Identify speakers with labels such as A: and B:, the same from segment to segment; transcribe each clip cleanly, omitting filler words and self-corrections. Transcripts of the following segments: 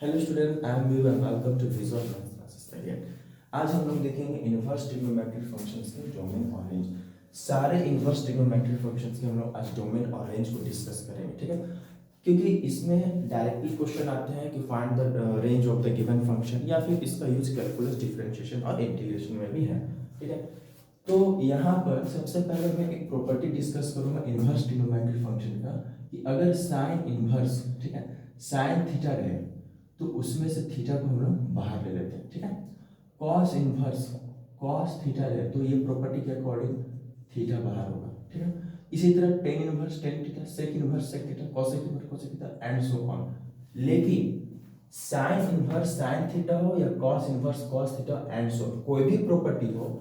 A: Hello student, I am Viv and welcome to visual maths classes again. आज हम लोग देखेंगे इनवर्स ट्रिग्नोमेट्रिक फंक्शंस के डोमेन और रेंज। सारे इनवर्स ट्रिग्नोमेट्रिक फंक्शंस के हम लोग आज डोमेन और रेंज को डिस्कस करेंगे, ठीक है। क्योंकि इसमें डायरेक्टली क्वेश्चन आते हैं कि find the range of the given function, या फिर इसका यूज कैलकुलस डिफरेंशिएशन और इंटीग्रेशन में भी है, ठीक है। तो यहाँ पर सबसे पहले मैं एक प्रॉपर्टी डिस्कस करूंगा इनवर्स ट्रिग्नोमेट्रिक फंक्शन का, कि अगर साइन इनवर्स, ठीक है, साइन थीटा रहे तो उसमें से थीटा को हम लोग बाहर ले लेते हैं, ठीक है। कॉस इनवर्स कॉस थीटा रहे तो ये प्रॉपर्टी के अकॉर्डिंग थीटा बाहर होगा, ठीक है। इसी तरह tan inverse tan theta, sec inverse sec theta, cosec inverse cosec theta and so on. लेकिन साइन इनवर्स साइन थीटा हो या cos inverse cos theta and so, कोई भी प्रॉपर्टी हो,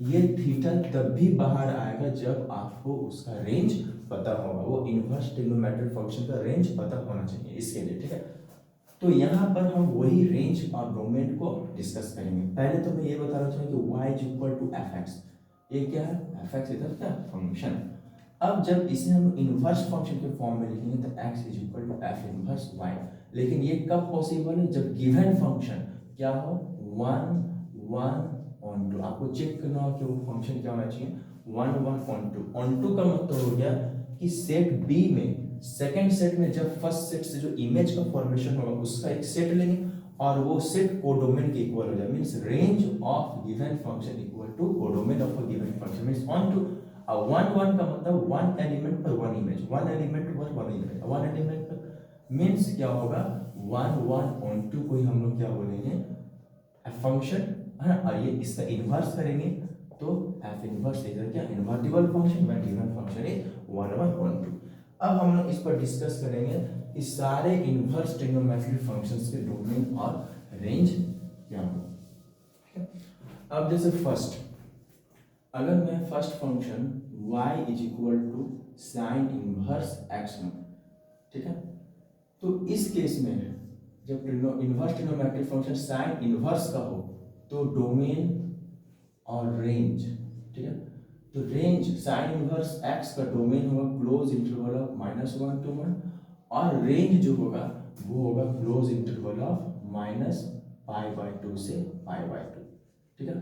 A: ये थीटा तब भी बाहर आएगा जब आपको उसका रेंज पता होगा। वो इनवर्स ट्रिग्नोमेट्रिक फंक्शन का रेंज पता होना चाहिए इसके लिए, ठीक है। तो यहाँ पर हम वही रेंज और डोमेन को डिस्कस करेंगे। पहले तो मैं ये बताना चाहूँगा कि y is equal to f x. ये क्या है? एफ एक्स इधर क्या फंक्शन। अब जब इसे हम इनवर्स फंक्शन के फॉर्म में लिखेंगे तो x is equal to f inverse y। लेकिन ये कब पॉसिबल है? जब गिवन फंक्शन क्या हो? 1 1 ऑन 2। आपको चेक करना हो कि वो फंक्शन क्या होना चाहिए, 1 1 ऑन 2। ऑन 2 का मतलब हो गया कि सेट बी में सेकेंड सेट में जब फर्स्ट सेट से जो इमेज का फॉर्मेशन होगा उसका एक सेट लेंगे और वो सेट कोडोमेन के इक्वल हो जाए। Means range of given function equal to codomain of a given function. Means on to 1 1 का मतलब वन एलिमेंट पर वन इमेज, वन एलिमेंट पर वन इमेज, वन एलिमेंट पर मींस क्या होगा, 1 1 ऑन टू को ही हम लोग क्या बोलेंगे, फंक्शन है ना। और ये इसका इनवर्स करेंगे तो एफ इनवर्स इधर क्या invertible function when given function is 1 1 on 2। अब हम लोग इस पर डिस्कस करेंगे कि सारे इनवर्स ट्रिग्नोमेट्रिक फंक्शंस के डोमेन और रेंज क्या हो, ठीक है। अब जैसे फर्स्ट, अगर मैं first function y is equal to sine inverse x लूं, ठीक है, तो इस केस में जब inverse trigonometric function sine inverse का हो तो डोमेन और रेंज, ठीक है। तो रेंज साइन इनवर्स x का डोमेन होगा क्लोज इंटरवल ऑफ -1 to 1, और रेंज जो होगा वो होगा क्लोज इंटरवल ऑफ -π/2 से π/2, ठीक है।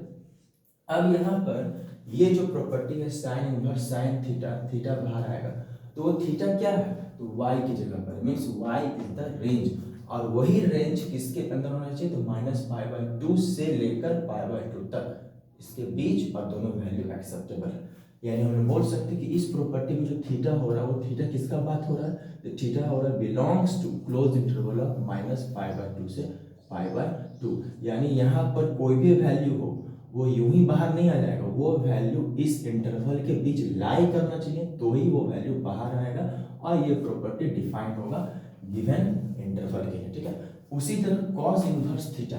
A: अब यहाँ पर ये जो प्रॉपर्टी है sign inverse sine theta, theta बाहर आएगा तो वो थीटा क्या है, तो y की जगह पर, means y is the range. और वही रेंज किसके अंदर होना चाहिए, तो -π/2 से लेकर π/2 तक, इसके बीच, और दोनों वैल्यू एक्सेप्टेबल है। यानी हम बोल सकते हैं कि इस प्रॉपर्टी में जो थीटा हो रहा है वो थीटा किसका बात हो रहा है, तो थीटा हो रहा है belongs to close interval of -π/2 से π/2। यानी यहाँ पर कोई भी वैल्यू हो वो यूं ही बाहर नहीं आ जाएगा, वो वैल्यू इस इंटरवल के बीच लाई करना चाहिए तो ही वो वैल्यू बाहर आएगा, और ये प्रॉपर्टी डिफाइन होगा गिवन इंटरवल के लिए, ठीक है। उसी तरह cos inverse theta,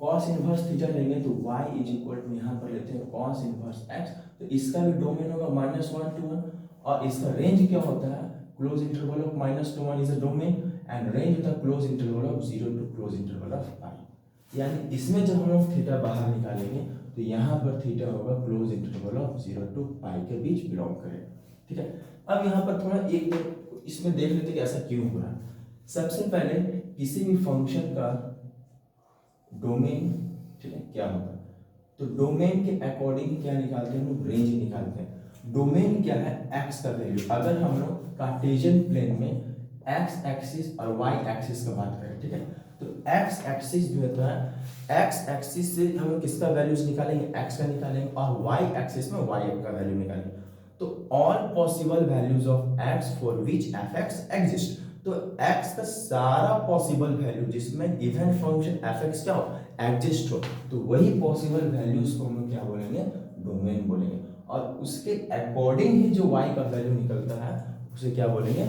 A: cos inverse theta लेंगे तो y इज इक्वल टू, यहाँ पर लेते हैं कॉस इनवर्स x, तो इसका भी डोमेन होगा -1 to 1, और इसका रेंज क्या होता है, close interval of -1 to 1 is a domain, and range होता है close interval of 0 to close interval of pi. यानी इसमें जब हम लोग थीटा बाहर निकालेंगे तो यहाँ पर थीटा होगा क्लोज इंटरवल ऑफ 0 to पाई के बीच बिलोंग करेगा, ठीक है। अब यहाँ पर थोड़ा एक इसमें देख लेते कि ऐसा क्यों हो रहा है। सबसे पहले किसी भी फंक्शन का डोमेन, ठीक है, क्या होता है, तो डोमेन के अकॉर्डिंग क्या निकालते हैं हम लोग, रेंज निकालते हैं। डोमेन क्या है, x का वैल्यू। अगर हम लोग कार्टेशियन प्लेन में x एक्सिस और y एक्सिस का बात करें, ठीक है, तो x एक्सिस जो होता है, x एक्सिस से हम लोग किसका वैल्यूज निकालेंगे, x का निकालेंगे, और y एक्सिस में y का वैल्यू निकालेंगे। तो all possible values of x for which f(x) exist, तो x का सारा पॉसिबल वैल्यू जिसमें गिवन फंक्शन f(x) क्या हो, एग्जिस्ट हो, तो वही पॉसिबल वैल्यूज को हम लोग क्या बोलेंगे, डोमेन बोलेंगे। और उसके अकॉर्डिंग ही जो y का वैल्यू निकलता है उसे क्या बोलेंगे,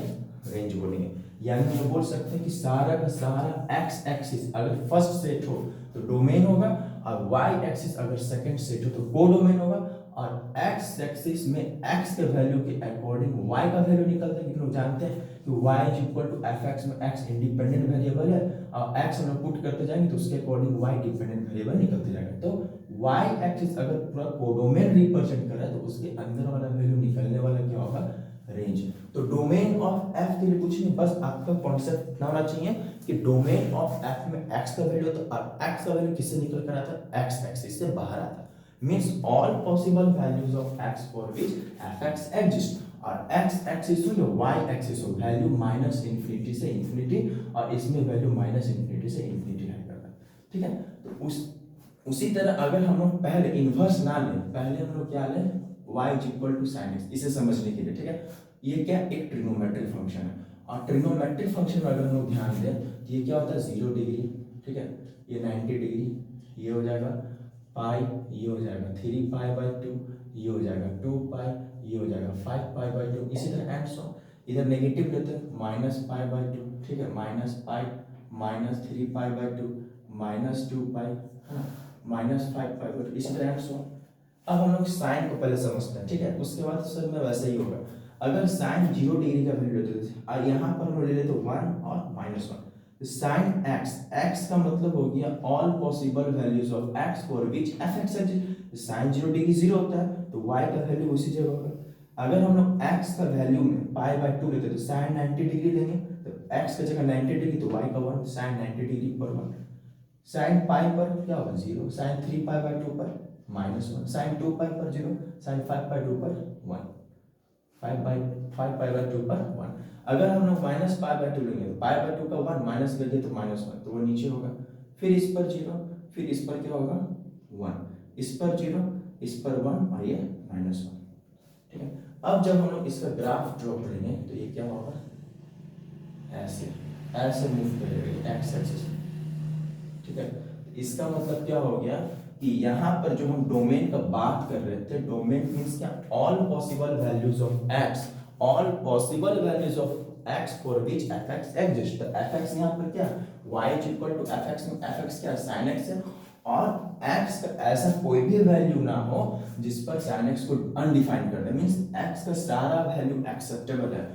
A: रेंज बोलेंगे। यानी हम बोल सकते हैं कि सारा का सारा x एक्सिस अगर फर्स्ट सेट हो तो डोमेन होगा, और y एक्सिस अगर सेकंड सेट हो तो कोडोमेन होगा, और x एक्सिस में x के वैल्यू के अकॉर्डिंग y का वैल्यू निकलता है। क्योंकि लोग जानते हैं कि y is equal to f(x) में x इंडिपेंडेंट वेरिएबल है, और x हम लोग पुट करते जाएंगे तो उसके अकॉर्डिंग y डिपेंडेंट वेरिएबल निकलते जाएगा। तो y एक्सिस अगर पूरा कोडोमेन रिप्रेजेंट कर रहा है तो उसके अंदर वाला वैल्यू निकलने वाला क्या होगा, रेंज। तो डोमेन ऑफ एफ के लिए कुछ नहीं, बस आपका कॉन्सेप्ट इतना होना चाहिए कि डोमेन ऑफ एफ में एक्स का वैल्यू, तो एक्स का वैल्यू किससे निकल कर आता है, एक्स एक्सिस से बाहर आता है, means all possible values of x for which f x exist, और एक्स एक्सिस हो या वाई एक्सिस हो, वैल्यू माइनस इन्फिनिटी से इन्फिनिटी, और इसमें वैल्यू माइनस इन्फिनिटी से इन्फिनिटी लाई करता है, ठीक है। तो उसी तरह अगर हम लोग पहले इन्वर्स ना लें, पहले हम लोग क्या लें, y is equal to sine x, इसे समझने के लिए, ठीक है। ये क्या, एक ट्रिग्नोमेट्रिक फंक्शन है, और ट्रिग्नोमेट्रिक फंक्शन में अगर हम लोग ध्यान दें तो ये क्या होता है, 0 डिग्री, ठीक है, ये 90 डिग्री, ये हो जाएगा पाई, ये हो जाएगा 3 पाई बाई 2, ये हो जाएगा 2 पाई, ये हो जाएगा 5 पाई बाई 2, इसी तरह एंड सो। इधर नेगेटिव लेते हैं, माइनस पाई बाई 2, ठीक है, minus pi, minus 3 pi by 2, minus 2 पाई, है ना, माइनस 5 पाई बाई 2, इसी तरह एंड सो। अब हम लोग साइन को पहले समझते हैं, ठीक है, उसके बाद सब में वैसे ही होगा। अगर साइन 0 डिग्री का वैल्यू लेते थे और यहाँ पर हम ले लेते 1 और -1, तो साइन एक्स, एक्स का मतलब हो गया all possible values of x for which f x exist. Sine 0 degree 0 होता है तो y का वैल्यू उसी जगह होगा। अगर हम लोग x का वैल्यू में पाई बाई 2 लेते तो साइन 90 डिग्री लेंगे, तो x का जगह 90 डिग्री तो y का 1, साइन 90 डिग्री पर 1, साइन पाई पर क्या होगा 0, साइन 3 पाई बाई 2 पर -1, साइन 2 पाई पर 0, साइन 5 पाई 2 पर 1, 5 पाई बाई 2 पर 1। अगर हम लोग माइनस पाई बाई 2 लेंगे तो पाई बाई 2 का 1 माइनस कर दिए तो -1, तो वो नीचे होगा, फिर इस पर 0, फिर इस पर क्या होगा 1, इस पर 0, इस पर 1 और ये -1, ठीक है। अब जब हम लोग इसका ग्राफ ड्रॉ करेंगे तो ये क्या होगा, ऐसे ऐसे मूव करेगा एक्स एक्सिस, ठीक है। इसका मतलब क्या हो गया कि यहाँ पर जो हम डोमेन का बात कर रहे थे, डोमेन मींस क्या, all possible values of x, all possible values of x for which f x exist. तो एफ एक्स यहाँ पर क्या, y is equal to f x में एफ एक्स क्या साइन एक्स है, और x का ऐसा कोई भी वैल्यू ना हो जिस पर sin x को अनडिफाइंड कर दे, मींस x का सारा वैल्यू एक्सेप्टेबल है,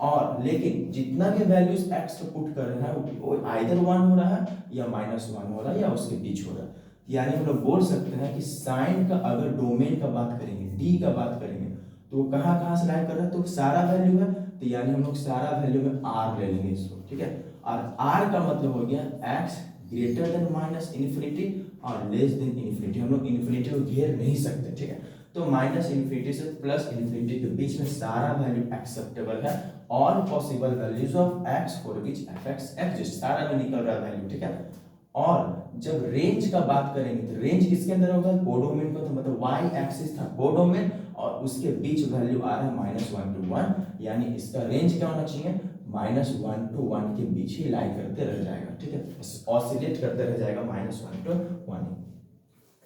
A: और लेकिन जितना भी वैल्यूज x को पुट कर रहे हैं वो आइदर 1 हो रहा है या -1 हो रहा है या उसके बीच हो रहा है। यानी हम लोग बोल सकते हैं कि साइन का अगर डोमेन का बात करेंगे, डी का बात करेंगे, तो वो कहाँ कहाँ से लाई कर रहा है, तो सारा वैल्यू है, तो यानी हम लोग सारा वैल्यू में r ले लेंगे इसको, ठीक है। और r का मतलब हो गया x greater than minus infinity और लेस देन इन्फिनिटी, हम लोग इन्फिनिटी को घेर नहीं सकते, ठीक है। तो माइनस इन्फिनिटी से प्लस इन्फिनिटी के बीच में सारा वैल्यू एक्सेप्टेबल है, all possible values of x for which f x exist, सारा में निकल रहा है वैल्यू, ठीक है। और जब रेंज का बात करेंगे तो रेंज किसके अंदर होगा, कोडोमेन को, तो मतलब y एक्सिस था कोडोमेन और उसके बीच वैल्यू आ रहा है -1 to 1, यानी इसका रेंज क्या होना चाहिए, -1 to 1 के बीच ही लाई करते रह जाएगा, ठीक है, ऑसिलेट करते रह जाएगा -1 to 1,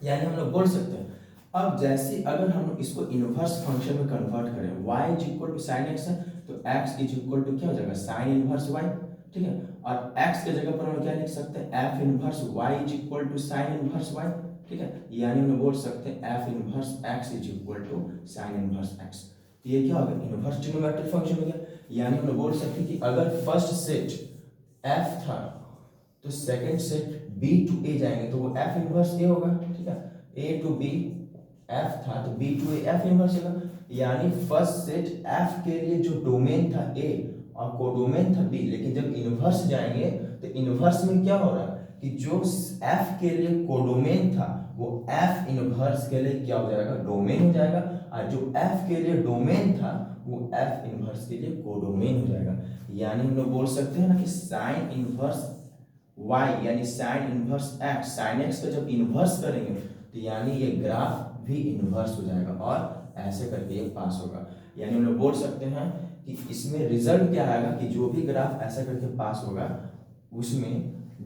A: यानी हम लोग बोल सकते हैं। अब जैसे अगर हम लोग इसको इनवर्स फंक्शन में कन्वर्ट करें, y is equal to sine x है तो x इज इक्वल टू क्या हो जाएगा, साइन इनवर्स y, ठीक है। और x के जगह पर हम क्या लिख सकते हैं, f inverse y is equal to sine inverse y, ठीक है। यानी हम बोल सकते हैं f inverse x is equal to sine inverse x। ये क्या होगा, इनवर्स ट्रिग्नोमेट्रिक फंक्शन हो गया। यानी हम बोल सकते हैं कि अगर फर्स्ट सेट f था तो second set b to a जाएंगे तो वो f इनवर्स a होगा, ठीक है, a टू b f था तो b to a f inverse होगा। यानी फर्स्ट सेट f के लिए जो डोमेन था a और कोडोमेन था b, लेकिन जब इनवर्स जाएंगे तो इनवर्स में क्या हो रहा है कि जो f के लिए कोडोमेन था वो f इनवर्स के लिए क्या हो जाएगा, डोमेन हो जाएगा, और जो f के लिए डोमेन था वो f इनवर्स के लिए कोडोमेन हो जाएगा। यानी हम लोग बोल सकते हैं ना कि साइन इनवर्स y यानी sine inverse x, sine x का जब इनवर्स करेंगे तो यानी ये ग्राफ भी इनवर्स हो जाएगा और ऐसे करके ये पास होगा। यानी हम लोग बोल सकते हैं कि इसमें रिजल्ट क्या आएगा कि जो भी ग्राफ ऐसा करके पास होगा उसमें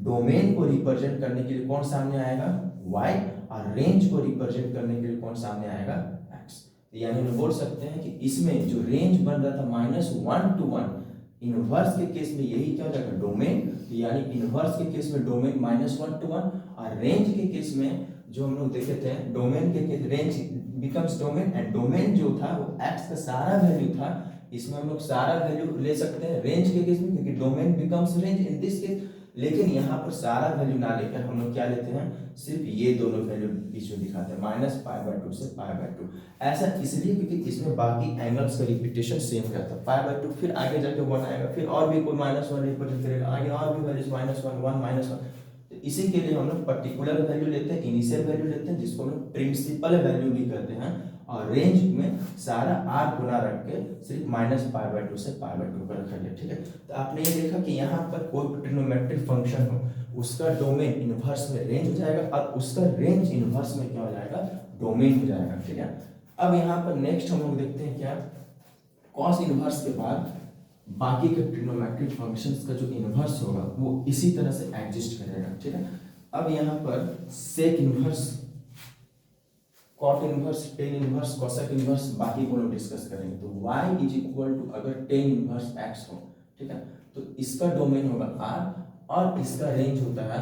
A: डोमेन को रिप्रेजेंट करने के लिए कौन सामने आएगा, y, और रेंज को रिप्रेजेंट करने के लिए कौन सामने आएगा, x। यानी हम बोल सकते हैं कि इसमें जो रेंज बन रहा था -1 to 1, इनवर्स के केस में यही क्या हो जाएगा, डोमेन। यानी इनवर्स के केस में डोमेन -1 to 1, और रेंज के केस में जो हम लोग देखे थे डोमेन के case range becomes domain, and domain जो था वो x का सारा वैल्यू था, इसमें हम लोग सारा वैल्यू ले सकते हैं रेंज के केस में, क्योंकि domain becomes range in this case. लेकिन यहाँ पर सारा वैल्यू ना लेकर हम लोग क्या लेते हैं, सिर्फ ये दोनों वैल्यू बीच में दिखाते हैं, -π/2 से π/2। ऐसा इसलिए क्योंकि इसमें बाकी एंगल्स का रिपीटेशन सेम रहता है, π/2 फिर आगे जाके 1 आएगा, फिर और भी कोई -1 रिप्रेजेंट करेगा, आगे और भी वैल्यूज -1 1 -1। तो इसी के लिए हम लोग पर्टिकुलर वैल्यू लेते हैं, इनिशियल वैल्यू लेते हैं, जिसको हम लोग प्रिंसिपल वैल्यू भी कहते हैं, और रेंज में सारा r गुना रख के सिर्फ -π/2 से π/2 का रखा गया। ठीक है, तो आपने ये देखा कि यहाँ पर कोई ट्रिग्नोमेट्रिक फंक्शन हो, उसका डोमेन इनवर्स में रेंज हो जाएगा और उसका रेंज इनवर्स में क्या हो जाएगा, डोमेन हो जाएगा। ठीक है, अब यहाँ पर नेक्स्ट हम लोग देखते हैं क्या, कॉस इनवर्स के बाद बाकी के ट्रिग्नोमेट्रिक फंक्शंस का जो इनवर्स होगा वो इसी तरह से एग्जिस्ट करेगा। ठीक है, अब यहाँ पर sec inverse, cot inverse, tan inverse, cosec inverse बाकी को लोग डिस्कस करेंगे। तो y इज इक्वल टू अगर टेन इनवर्स x हो, ठीक है, तो इसका डोमेन होगा r और इसका रेंज होता है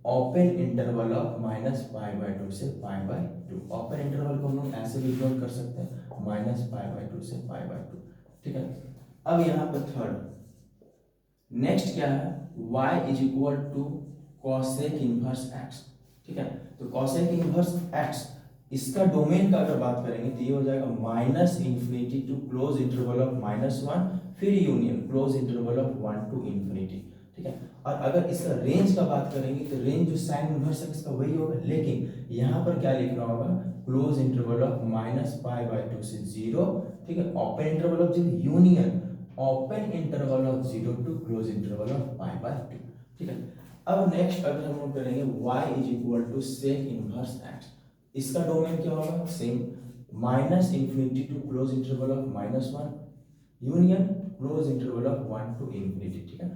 A: ओपन इंटरवल ऑफ -π/2 से π/2। ओपन इंटरवल को हम लोग ऐसे भी डिनोट कर सकते हैं, -π/2 से π/2। ठीक है, अब यहाँ पर थर्ड नेक्स्ट क्या है, y is equal to cosec inverse x। ठीक है, तो कोसेक इनवर्स x इसका डोमेन का अगर बात करेंगे तो ये हो जाएगा -∞ टू क्लोज इंटरवल ऑफ -1 फिर union close interval of 1 to ∞। ठीक है, और अगर इसका रेंज का बात करेंगे तो रेंज जो साइन इनवर्स है इसका वही होगा, लेकिन यहाँ पर क्या लिखना होगा, क्लोज इंटरवल ऑफ -π/2 से 0। ठीक है, open interval of 0 union open interval of 0 to close interval of π/2। ठीक है, अब नेक्स्ट अगर हम लोग करेंगे y is equal to sec inverse x, इसका डोमेन क्या होगा, same -∞ to close interval of -1 union close interval of 1 to ∞। ठीक है,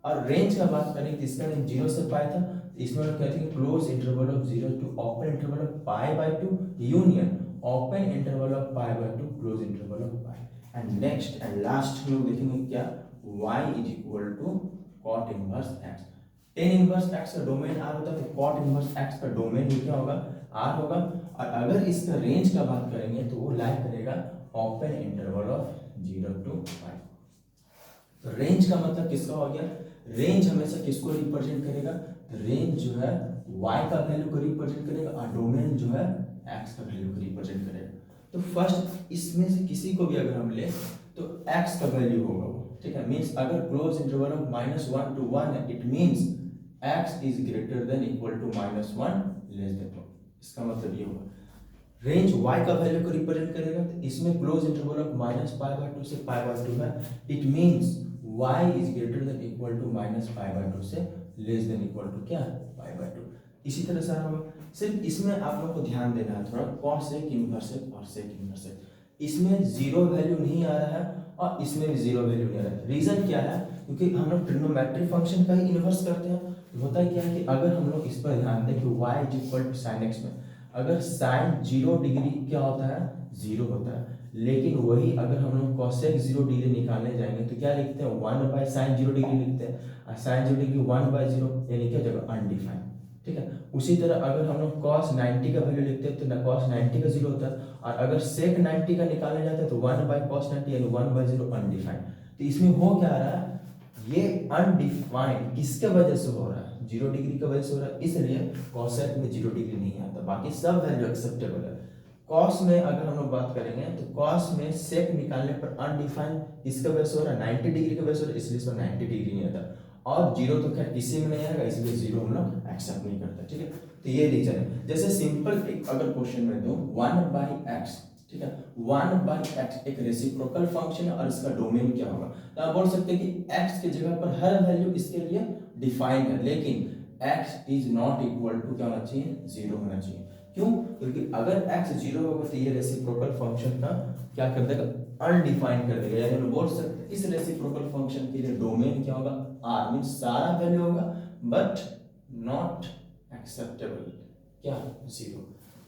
A: और रेंज का बात करें तो इसका रेंज 0 से π था, इसमें हम कहते हैं close interval of 0 to open interval of π/2 union open interval of π/2 close interval of π। And next and last हम लोग देखेंगे क्या, y is equal to cot inverse x। Tan inverse x का डोमेन r होता है, तो कॉट इनवर्स x का domain भी क्या होगा, r होगा। और अगर इसका रेंज का बात करेंगे तो वो लाई करेगा ओपन इंटरवल ऑफ 0 टू π। तो रेंज का मतलब किसका हो गया, रेंज हमेशा किसको रिप्रेजेंट करेगा, रेंज जो है y का वैल्यू को रिप्रेजेंट करेगा और डोमेन जो है x का वैल्यू को रिप्रेजेंट करेगा। तो फर्स्ट इसमें से किसी को भी अगर हम ले तो x का वैल्यू होगा वो। ठीक है, मींस अगर क्लोज इंटरवल ऑफ -1 टू 1 है, it means x is greater than equal to -1 less than 1। इसका मतलब ये होगा रेंज y का वैल्यू को रिप्रेजेंट करेगा, तो इसमें क्लोज इंटरवल ऑफ -π/2 से π/2 है, it means y is greater than equal to -π/2 से लेस देन इक्वल टू क्या, π/2। इसी तरह से होगा, सिर्फ इसमें आप लोग को ध्यान देना है थोड़ा, कॉसेक इनवर्स और सेक इनवर्स। इसमें जीरो वैल्यू नहीं आ रहा है और इसमें भी जीरो वैल्यू नहीं आ रहा है। रीजन क्या है, क्योंकि हम लोग ट्रिग्नोमेट्रिक फंक्शन का ही इनवर्स करते हैं। तो होता है क्या है कि अगर हम लोग इस पर ध्यान दें कि y is equal to sine x में अगर साइन 0 डिग्री क्या होता है, 0 होता है, लेकिन वही अगर हम लोग कोसेक 0 डिग्री निकालने जाएंगे तो क्या लिखते हैं, 1/sin 0 डिग्री लिखते हैं, और साइन 0 डिग्री 1/0 यानी क्या जगह अनडिफाइंड। ठीक है, उसी तरह अगर हम लोग cos 90 का वैल्यू लिखते हैं तो ना cos 90 का 0 होता है, और अगर sec 90 का निकालने जाते हैं तो 1/cos 90 यानी 1/0 अनडिफाइंड। तो इसमें हो क्या रहा है, ये अनडिफाइंड किसके वजह से हो रहा है, 0 डिग्री की वजह से हो रहा है, इसलिए cosec में 0 डिग्री नहीं आता, बाकी सब वैल्यू एक्सेप्टेबल है। cos में अगर हम लोग बात करेंगे तो cos में sec निकालने पर अनडिफाइंड किसके वजह से हो रहा है, 90 डिग्री की वजह से, इसलिए इसमें 90 डिग्री नहीं आता, और 0 तो खैर किसी में नहीं आएगा, इसलिए 0 हम लोग एक्सेप्ट नहीं करते। ठीक है, तो ये रीजन है। जैसे सिंपल एक अगर क्वेश्चन में दूं 1/x, ठीक है, 1/x एक रेसिप्रोकल फंक्शन है और इसका डोमेन क्या होगा, तो आप बोल सकते हैं कि x की जगह पर हर वैल्यू इसके लिए डिफाइंड है, लेकिन x is not equal to क्या होना चाहिए, 0 होना चाहिए। क्यों, क्योंकि अगर x 0 होगा तो ये रेसिप्रोकल फंक्शन का क्या कर देगा, अनडिफाइंड कर देगा। यानी हम बोल सकते हैं इस रेसिप्रोकल फंक्शन के लिए डोमेन क्या होगा, r मींस सारा वैल्यू होगा बट नॉट एक्सेप्टेबल क्या, 0।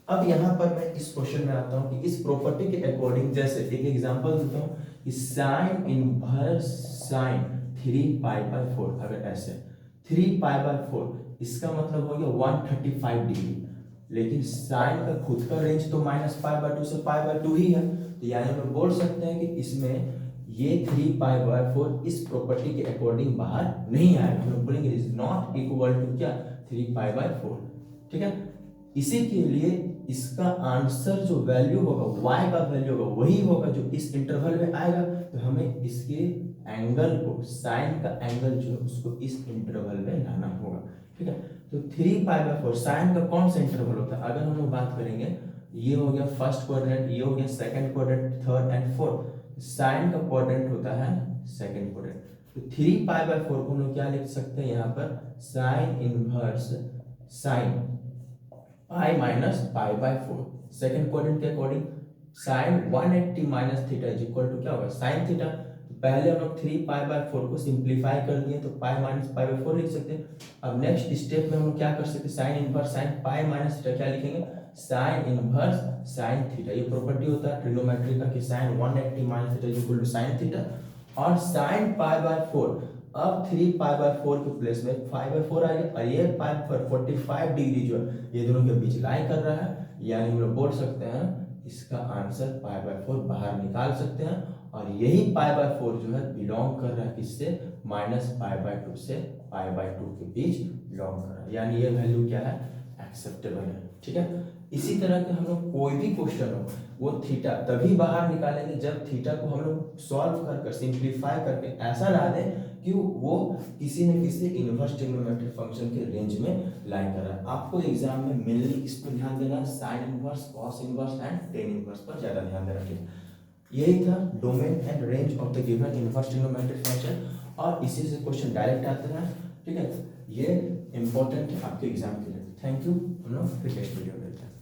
A: अब यहाँ पर मैं इस क्वेश्चन में आता हूँ कि इस प्रॉपर्टी के अकॉर्डिंग, जैसे एक एग्जांपल देता हूँ कि साइन इनवर्स साइन 3π/4, अगर ऐसे 3π/4 इसका मतलब हो गया 135 डिग्री, लेकिन साइन का खुद का रेंज तो -π/2 से π/2 ही है, तो यानी हम बोल सकते हैं कि इसमें ये 3π/4 इस प्रॉपर्टी के अकॉर्डिंग बाहर नहीं आएगा, हम लोग बोलेंगे इज नॉट इक्वल टू क्या 3π/4, ठीक है। इसी के लिए इसका आंसर जो वैल्यू होगा y का वैल्यू होगा वही होगा जो इस इंटरवल में आएगा, तो हमें इसके एंगल को साइन का एंगल जो है उसको इस इंटरवल में लाना होगा, ठीक है। तो 3π/4 साइन का कौन सा इंटरवल होता है, अगर हम लोग बात करेंगे ये हो गया फर्स्ट क्वाड्रेंट, ये हो गया second quadrant, third and fourth, sine का क्वाड्रेंट होता है सेकंड क्वाड्रेंट। तो 3π/4 को हम लोग क्या लिख सकते हैं यहाँ पर sine inverse sine pi minus π/4, second quadrant के according sine 180 minus theta is equal to क्या होगा साइन थीटा। तो पहले हम लोग 3π/4 को सिंप्लीफाई कर दिए तो पाई माइनस π/4 लिख सकते हैं। अब नेक्स्ट स्टेप में हम लोग क्या कर सकते हैं, sine inverse sine pi minus theta क्या लिखेंगे साइन इनवर्स साइन थीटा। ये प्रॉपर्टी होता है ट्रिग्नोमेट्री का कि sine 180 minus theta is equal to sine theta. और साइन π/4, अब 3π/4 के प्लेस में 5/4 आ गया और ये 45 डिग्री जो है ये दोनों के बीच लाई कर रहा है, यानी हम लोग बोल सकते हैं इसका आंसर π/4 बाहर निकाल सकते हैं। और यही π/4 जो है बिलोंग कर रहा है किससे -π/2 से π/2 के बीच बिलोंग कर रहा है, यानी ये वैल्यू क्या है एक्सेप्टेबल है, ठीक है। इसी तरह के हम लोग कोई भी क्वेश्चन हो वो थीटा तभी बाहर निकालेंगे जब थीटा को हम लोग सॉल्व कर सिंप्लीफाई करके ऐसा ला दें कि वो किसी न किसी इनवर्स ट्रिग्नोमेट्रिक फंक्शन के रेंज में लाई कर रहा है। आपको एग्जाम में मेनली इस पर ध्यान देना, sine inverse, cos inverse and tan inverse पर ज्यादा ध्यान देना, ठीक है। यही था domain and range of the given inverse trigonometric function, और इसी से क्वेश्चन डायरेक्ट आते हैं, ठीक है। ये इंपॉर्टेंट है आपके एग्जाम के लिए। थैंक यू, हम लोग फिर नेक्स्ट वीडियो में मिलते हैं।